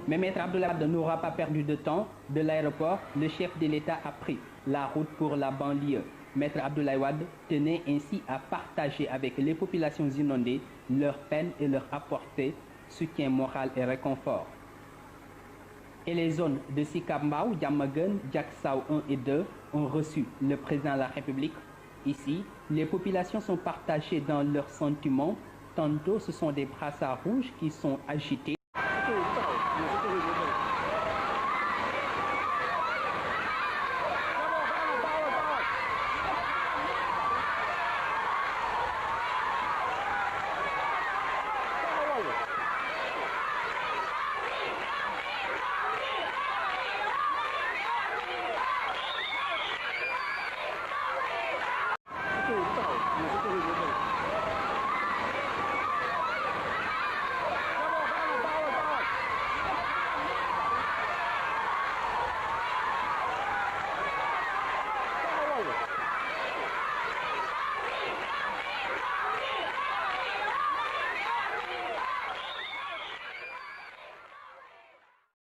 Mais Maître Abdoulaye Wade n'aura pas perdu de temps. De l'aéroport, le chef de l'État a pris la route pour la banlieue. Maître Abdoulaye Wade tenait ainsi à partager avec les populations inondées leurs peines et leur apporter soutien moral et réconfort. Et les zones de Sicap Mbao, Diamaguène, Diacksao 1 et 2 ont reçu le président de la République. Ici, les populations sont partagées dans leurs sentiments. Tantôt, ce sont des brassards rouges qui sont agités.